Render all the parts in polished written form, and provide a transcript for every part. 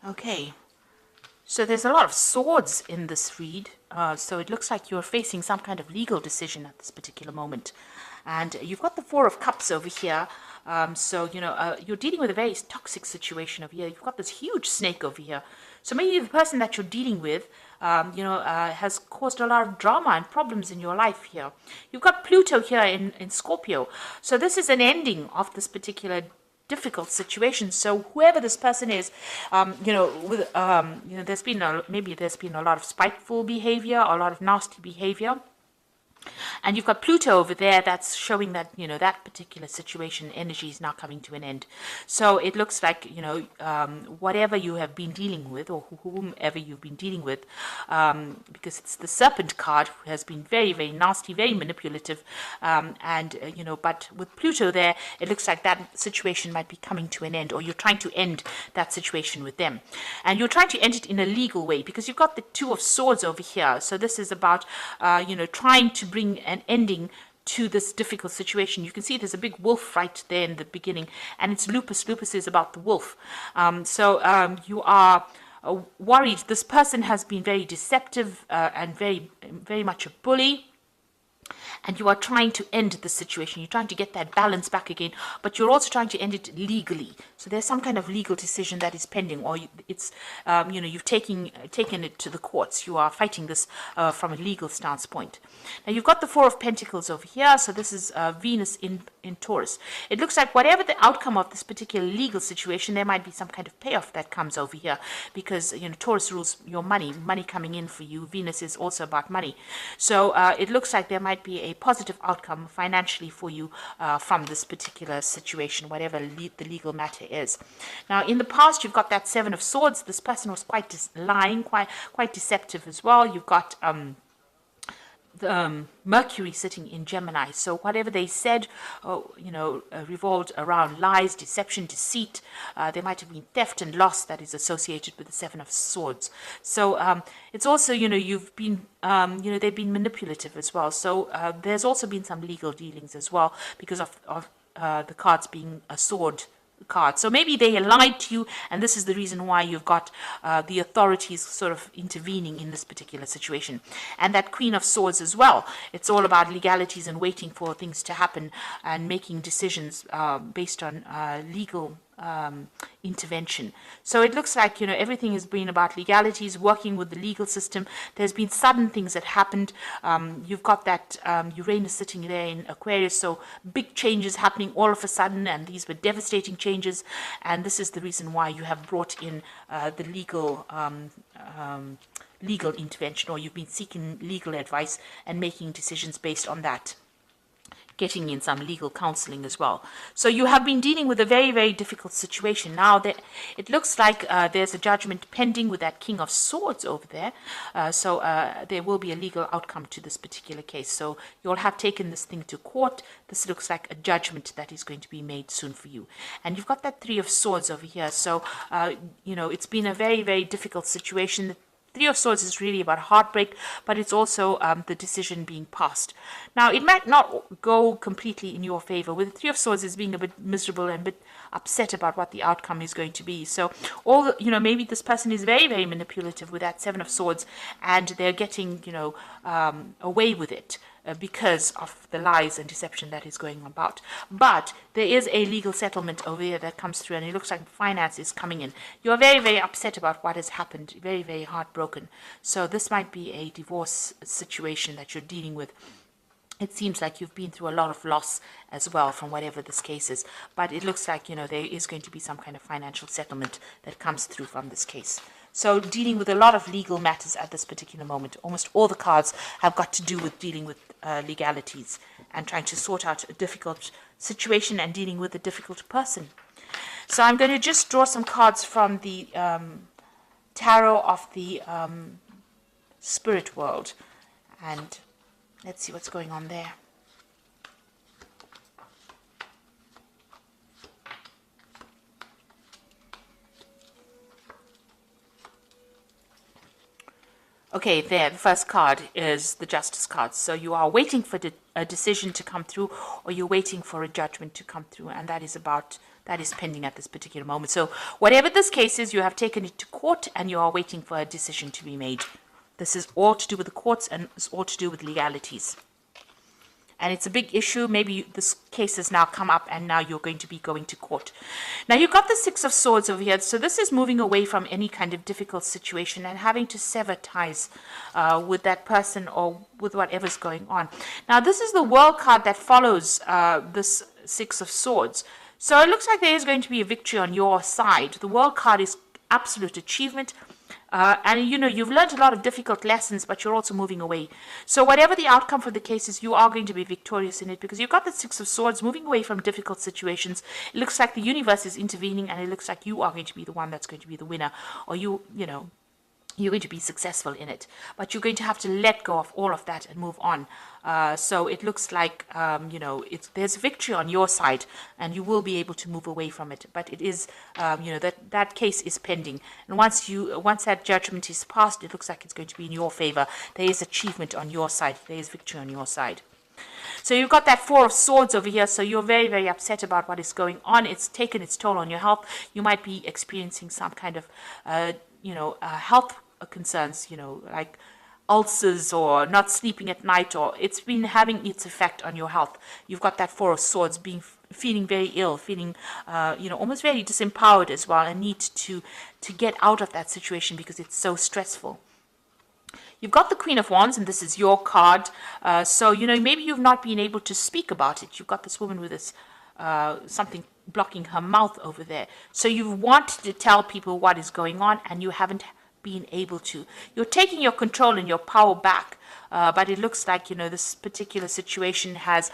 Okay. So there's a lot of swords in this read. So it looks like you're facing some kind of legal decision at this particular moment. And you've got the Four of Cups over here. You're dealing with a very toxic situation over here. You've got this huge snake over here. So maybe the person that you're dealing with, has caused a lot of drama and problems in your life here. You've got Pluto here in Scorpio. So this is an ending of this particular difficult situation. So whoever this person is, there's been a lot of spiteful behavior, a lot of nasty behavior. And you've got Pluto over there that's showing that, that particular situation energy is now coming to an end. So it looks like, whatever you have been dealing with, or whomever you've been dealing with, because it's the Serpent card, who has been very, very nasty, very manipulative. But with Pluto there, it looks like that situation might be coming to an end, or you're trying to end that situation with them. And you're trying to end it in a legal way, because you've got the Two of Swords over here. So this is about, trying to bring an ending to this difficult situation. You can see there's a big wolf right there in the beginning, and it's lupus. Lupus is about the wolf. You are worried. This person has been very deceptive, and very, very much a bully. And you are trying to end the situation. You're trying to get that balance back again, but you're also trying to end it legally. So there's some kind of legal decision that is pending, or you've taken it to the courts. You are fighting this from a legal stance point. Now you've got the Four of Pentacles over here. So this is Venus in Taurus. It looks like whatever the outcome of this particular legal situation, there might be some kind of payoff that comes over here, because Taurus rules your money coming in for you. Venus is also about money. So it looks like there might be a positive outcome financially for you from this particular situation, whatever the legal matter is. Now, in the past, you've got that Seven of Swords. This person was quite lying, quite deceptive as well. You've got Mercury sitting in Gemini. So whatever they said, revolved around lies, deception, deceit. There might have been theft and loss that is associated with the Seven of Swords. So it's also, you've been, they've been manipulative as well. So there's also been some legal dealings as well, because of the cards being a sword card. So maybe they lied to you, and this is the reason why you've got the authorities sort of intervening in this particular situation. And that Queen of Swords as well. It's all about legalities and waiting for things to happen and making decisions based on legal intervention. So it looks like, everything has been about legalities, working with the legal system. There's been sudden things that happened. You've got that Uranus sitting there in Aquarius, so big changes happening all of a sudden, and these were devastating changes. And this is the reason why you have brought in the legal intervention, or you've been seeking legal advice and making decisions based on that, getting in some legal counseling as well. So you have been dealing with a very, very difficult situation. Now, it looks like there's a judgment pending with that King of Swords over there. There will be a legal outcome to this particular case. So you'll have taken this thing to court. This looks like a judgment that is going to be made soon for you. And you've got that Three of Swords over here. So, it's been a very, very difficult situation. Three of Swords is really about heartbreak, but it's also the decision being passed. Now, it might not go completely in your favor. With the Three of Swords is being a bit miserable and a bit upset about what the outcome is going to be. So, maybe this person is very, very manipulative with that Seven of Swords, and they're getting, away with it. Because of the lies and deception that is going about. But there is a legal settlement over here that comes through, and it looks like finance is coming in. You're very, very upset about what has happened, very, very heartbroken. So this might be a divorce situation that you're dealing with. It seems like you've been through a lot of loss as well from whatever this case is. But it looks like, there is going to be some kind of financial settlement that comes through from this case. So dealing with a lot of legal matters at this particular moment. Almost all the cards have got to do with dealing with legalities and trying to sort out a difficult situation and dealing with a difficult person. So I'm going to just draw some cards from the tarot of the spirit world, and let's see what's going on there. Okay, there, the first card is the Justice card. So you are waiting for a decision to come through, or you're waiting for a judgment to come through, and that is pending at this particular moment. So whatever this case is, you have taken it to court, and you are waiting for a decision to be made. This is all to do with the courts, and it's all to do with legalities. And it's a big issue. Maybe this case has now come up and now you're going to be going to court. Now you've got the Six of Swords over here. So this is moving away from any kind of difficult situation and having to sever ties with that person or with whatever's going on. Now this is the World card that follows this Six of Swords. So it looks like there is going to be a victory on your side. The World card is absolute achievement. And you've learned a lot of difficult lessons, but you're also moving away. So whatever the outcome for the case is, you are going to be victorious in it because you've got the Six of Swords moving away from difficult situations. It looks like the universe is intervening, and it looks like you are going to be the one that's going to be the winner, or you're going to be successful in it. But you're going to have to let go of all of that and move on. So it looks like, there's victory on your side and you will be able to move away from it. But it is, that case is pending. And once that judgment is passed, it looks like it's going to be in your favor. There is achievement on your side. There is victory on your side. So you've got that Four of Swords over here. So you're very, very upset about what is going on. It's taken its toll on your health. You might be experiencing some kind of, health concerns, like ulcers or not sleeping at night, or it's been having its effect on your health. You've got that Four of Swords feeling very ill, feeling, almost very disempowered as well, and need to get out of that situation because it's so stressful. You've got the Queen of Wands, and this is your card. So, maybe you've not been able to speak about it. You've got this woman with this something blocking her mouth over there. So you've wanted to tell people what is going on, and you haven't been able to. You're taking your control and your power back, but it looks like, this particular situation has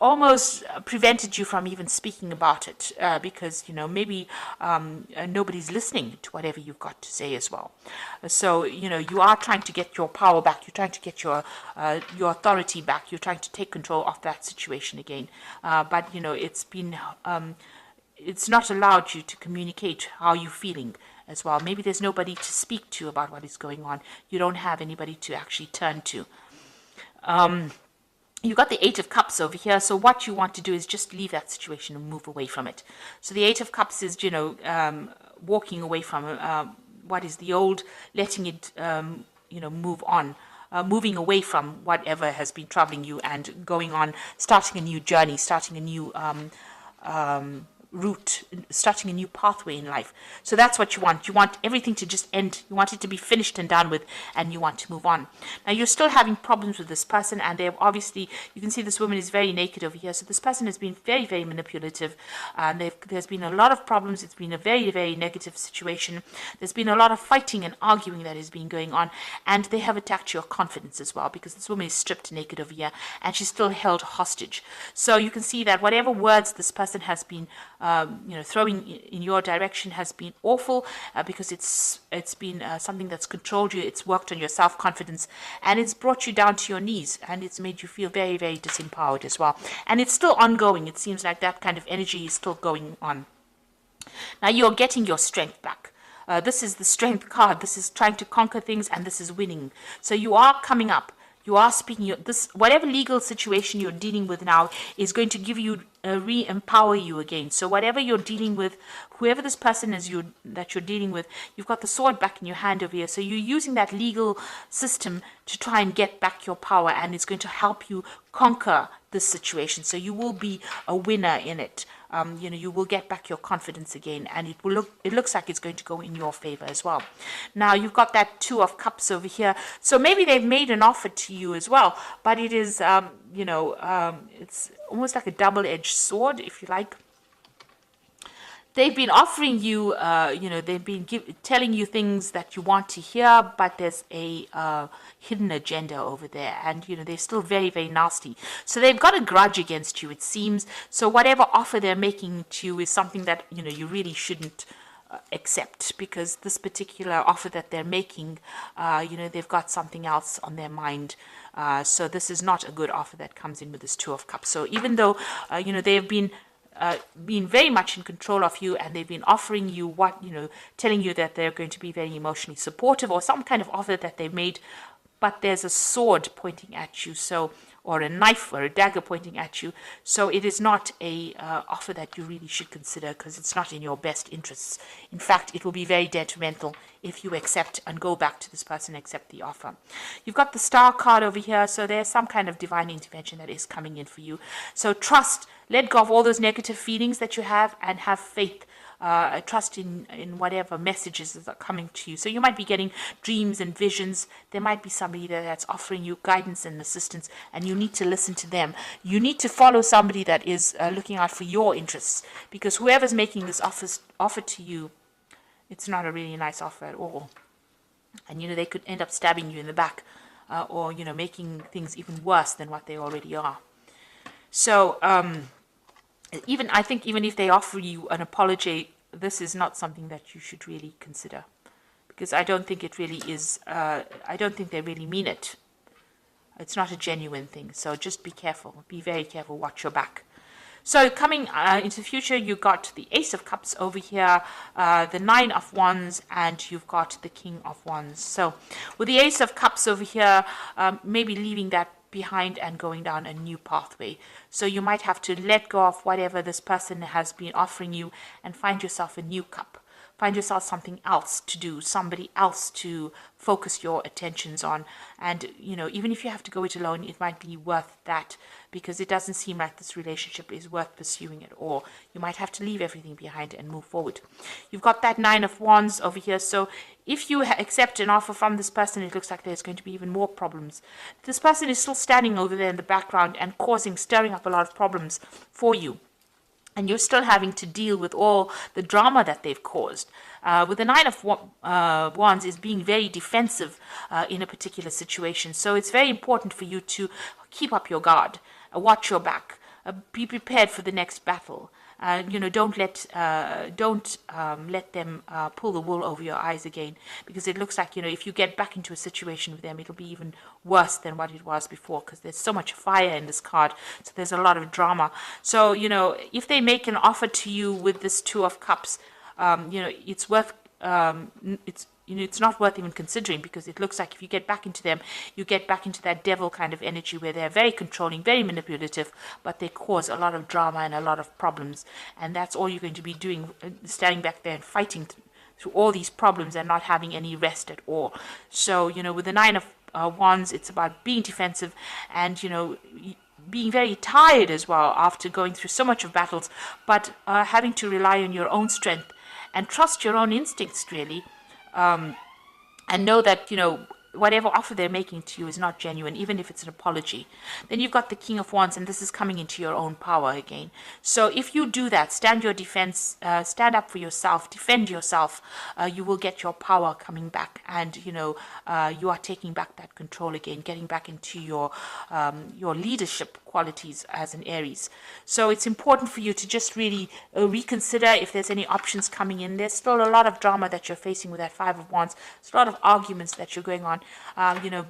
almost prevented you from even speaking about it because, maybe nobody's listening to whatever you've got to say as well. So, you are trying to get your power back. You're trying to get your authority back. You're trying to take control of that situation again. But, it's not allowed you to communicate how you're feeling as well. Maybe there's nobody to speak to about what is going on. You don't have anybody to actually turn to. You've got the Eight of Cups over here. So what you want to do is just leave that situation and move away from it. So the Eight of Cups is, walking away from what is the old, letting it, move on. Moving away from whatever has been troubling you and going on, starting a new journey, starting a new route, starting a new pathway in life. So that's what you want. You want everything to just end. You want it to be finished and done with, and you want to move on. Now, you're still having problems with this person, and they've obviously, you can see this woman is very naked over here. So this person has been very, very manipulative. There's been a lot of problems. It's been a very, very negative situation. There's been a lot of fighting and arguing that has been going on, and they have attacked your confidence as well, because this woman is stripped naked over here, and she's still held hostage. So you can see that whatever words this person has been throwing in your direction has been awful because it's been something that's controlled you. It's worked on your self-confidence, and it's brought you down to your knees, and it's made you feel very, very disempowered as well. And it's still ongoing. It seems like that kind of energy is still going on. Now you're getting your strength back. This is the Strength card. This is trying to conquer things, and this is winning. So you are coming up. You are speaking. Whatever legal situation you're dealing with now is going to give you, re-empower you again. So whatever you're dealing with, whoever this person is that you're dealing with, you've got the sword back in your hand over here. So you're using that legal system to try and get back your power, and it's going to help you conquer this situation. So you will be a winner in it. You will get back your confidence again, and it looks like it's going to go in your favor as well. Now you've got that Two of Cups over here. So maybe they've made an offer to you as well, but it is, it's almost like a double-edged sword, if you like. They've been offering you, they've been telling you things that you want to hear, but there's a hidden agenda over there, and they're still very, very nasty. So they've got a grudge against you, it seems. So whatever offer they're making to you is something that you really shouldn't accept, because this particular offer that they're making, they've got something else on their mind. So this is not a good offer that comes in with this Two of Cups. So even though they've been been very much in control of you, and they've been offering you what, telling you that they're going to be very emotionally supportive, or some kind of offer that they've made, but there's a sword pointing at you, or a knife or a dagger pointing at you. So it is not a offer that you really should consider, because it's not in your best interests. In fact, it will be very detrimental if you accept and go back to this person and accept the offer. You've got the Star card over here, so there's some kind of divine intervention that is coming in for you. So trust, let go of all those negative feelings that you have, and have faith. Trust in whatever messages that are coming to you. So you might be getting dreams and visions. There might be somebody that's offering you guidance and assistance, and you need to listen to them. You need to follow somebody that is looking out for your interests, because whoever's making this offer to you, it's not a really nice offer at all. And they could end up stabbing you in the back, or making things even worse than what they already are. So I think even if they offer you an apology, this is not something that you should really consider, because I don't think it really is. I don't think they really mean it. It's not a genuine thing. So just be careful. Be very careful. Watch your back. So coming into the future, you got the Ace of Cups over here, the Nine of Wands, and you've got the King of Wands. So with the Ace of Cups over here, maybe leaving that behind and going down a new pathway. So you might have to let go of whatever this person has been offering you and find yourself a new cup. Find yourself something else to do, somebody else to focus your attentions on. And, even if you have to go it alone, it might be worth that, because it doesn't seem like this relationship is worth pursuing at all. You might have to leave everything behind and move forward. You've got that Nine of Wands over here. So if you accept an offer from this person, it looks like there's going to be even more problems. This person is still standing over there in the background and stirring up a lot of problems for you. And you're still having to deal with all the drama that they've caused. With the Nine of Wands is being very defensive in a particular situation. So it's very important for you to keep up your guard, watch your back, be prepared for the next battle. Don't let them pull the wool over your eyes again, because it looks like, if you get back into a situation with them, it'll be even worse than what it was before, because there's so much fire in this card. So there's a lot of drama. So, if they make an offer to you with this Two of Cups, it's worth, it's not worth even considering, because it looks like if you get back into them, you get back into that devil kind of energy where they're very controlling, very manipulative, but they cause a lot of drama and a lot of problems. And that's all you're going to be doing, standing back there and fighting through all these problems and not having any rest at all. So, with the Nine of Wands, it's about being defensive and, being very tired as well after going through so much of battles, but having to rely on your own strength and trust your own instincts, really. And know that, whatever offer they're making to you is not genuine, even if it's an apology. Then you've got the King of Wands, and this is coming into your own power again. So if you do that, stand your defense, stand up for yourself, defend yourself, you will get your power coming back, and, you are taking back that control again, getting back into your leadership qualities as an Aries. So it's important for you to just really reconsider if there's any options coming in. There's still a lot of drama that you're facing with that Five of Wands. There's a lot of arguments that you're going on.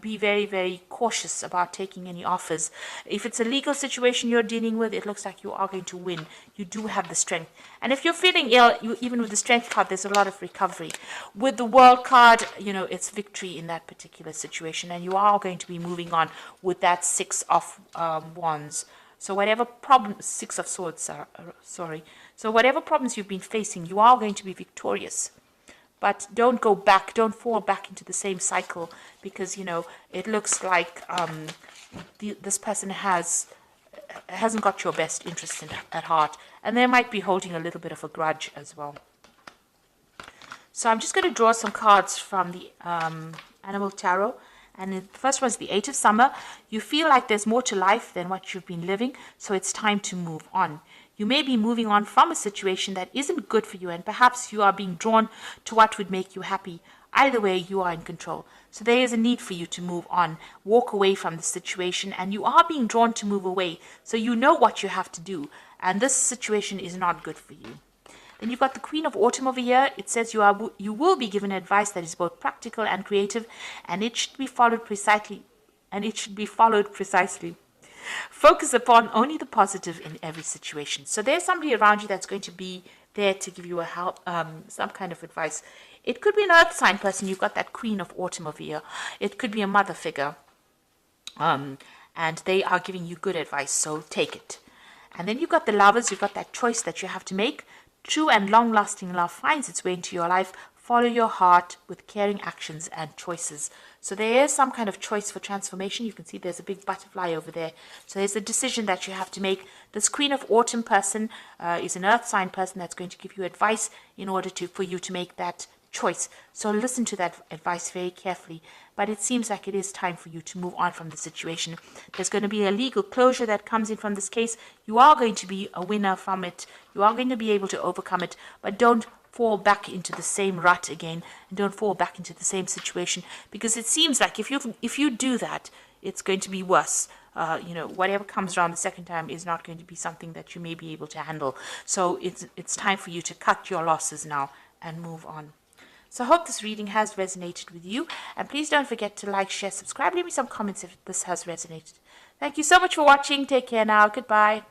Be very, very cautious about taking any offers. If it's a legal situation you're dealing with, it looks like you are going to win. You do have the strength. And if you're feeling ill, even with the Strength card, there's a lot of recovery. With the World card, it's victory in that particular situation, and you are going to be moving on with that Six of Wands. So whatever problems, Six of Swords, sorry. So whatever problems you've been facing, you are going to be victorious. But don't go back, don't fall back into the same cycle, because, it looks like this person hasn't got your best interests at heart, and they might be holding a little bit of a grudge as well. So I'm just going to draw some cards from the Animal Tarot. And the first one is the Eight of Summer. You feel like there's more to life than what you've been living, so it's time to move on. You may be moving on from a situation that isn't good for you, and perhaps you are being drawn to what would make you happy. Either way, you are in control. So there is a need for you to move on, walk away from the situation, and you are being drawn to move away. So you know what you have to do, and this situation is not good for you. Then you've got the Queen of Autumn over here. It says you will be given advice that is both practical and creative, and it should be followed precisely. Focus upon only the positive in every situation. So there's somebody around you that's going to be there to give you a help, some kind of advice. It could be an earth sign person. You've got that queen of autumn over here. It could be a mother figure. And they are giving you good advice, so take it. And then you've got the lovers. You've got that choice that you have to make. True and long-lasting love finds its way into your life. Follow your heart with caring actions and choices. So there is some kind of choice for transformation. You can see there's a big butterfly over there. So there's a decision that you have to make. This Queen of Autumn person is an earth sign person that's going to give you advice in order for you to make that choice. So listen to that advice very carefully. But it seems like it is time for you to move on from the situation. There's going to be a legal closure that comes in from this case. You are going to be a winner from it. You are going to be able to overcome it. But don't fall back into the same rut again, and don't fall back into the same situation, because it seems like if you do that, it's going to be worse. Whatever comes around the second time is not going to be something that you may be able to handle. So it's time for you to cut your losses now and move on. So I hope this reading has resonated with you, and please don't forget to like, share, subscribe, leave me some comments if this has resonated. Thank you so much for watching. Take care now. Goodbye.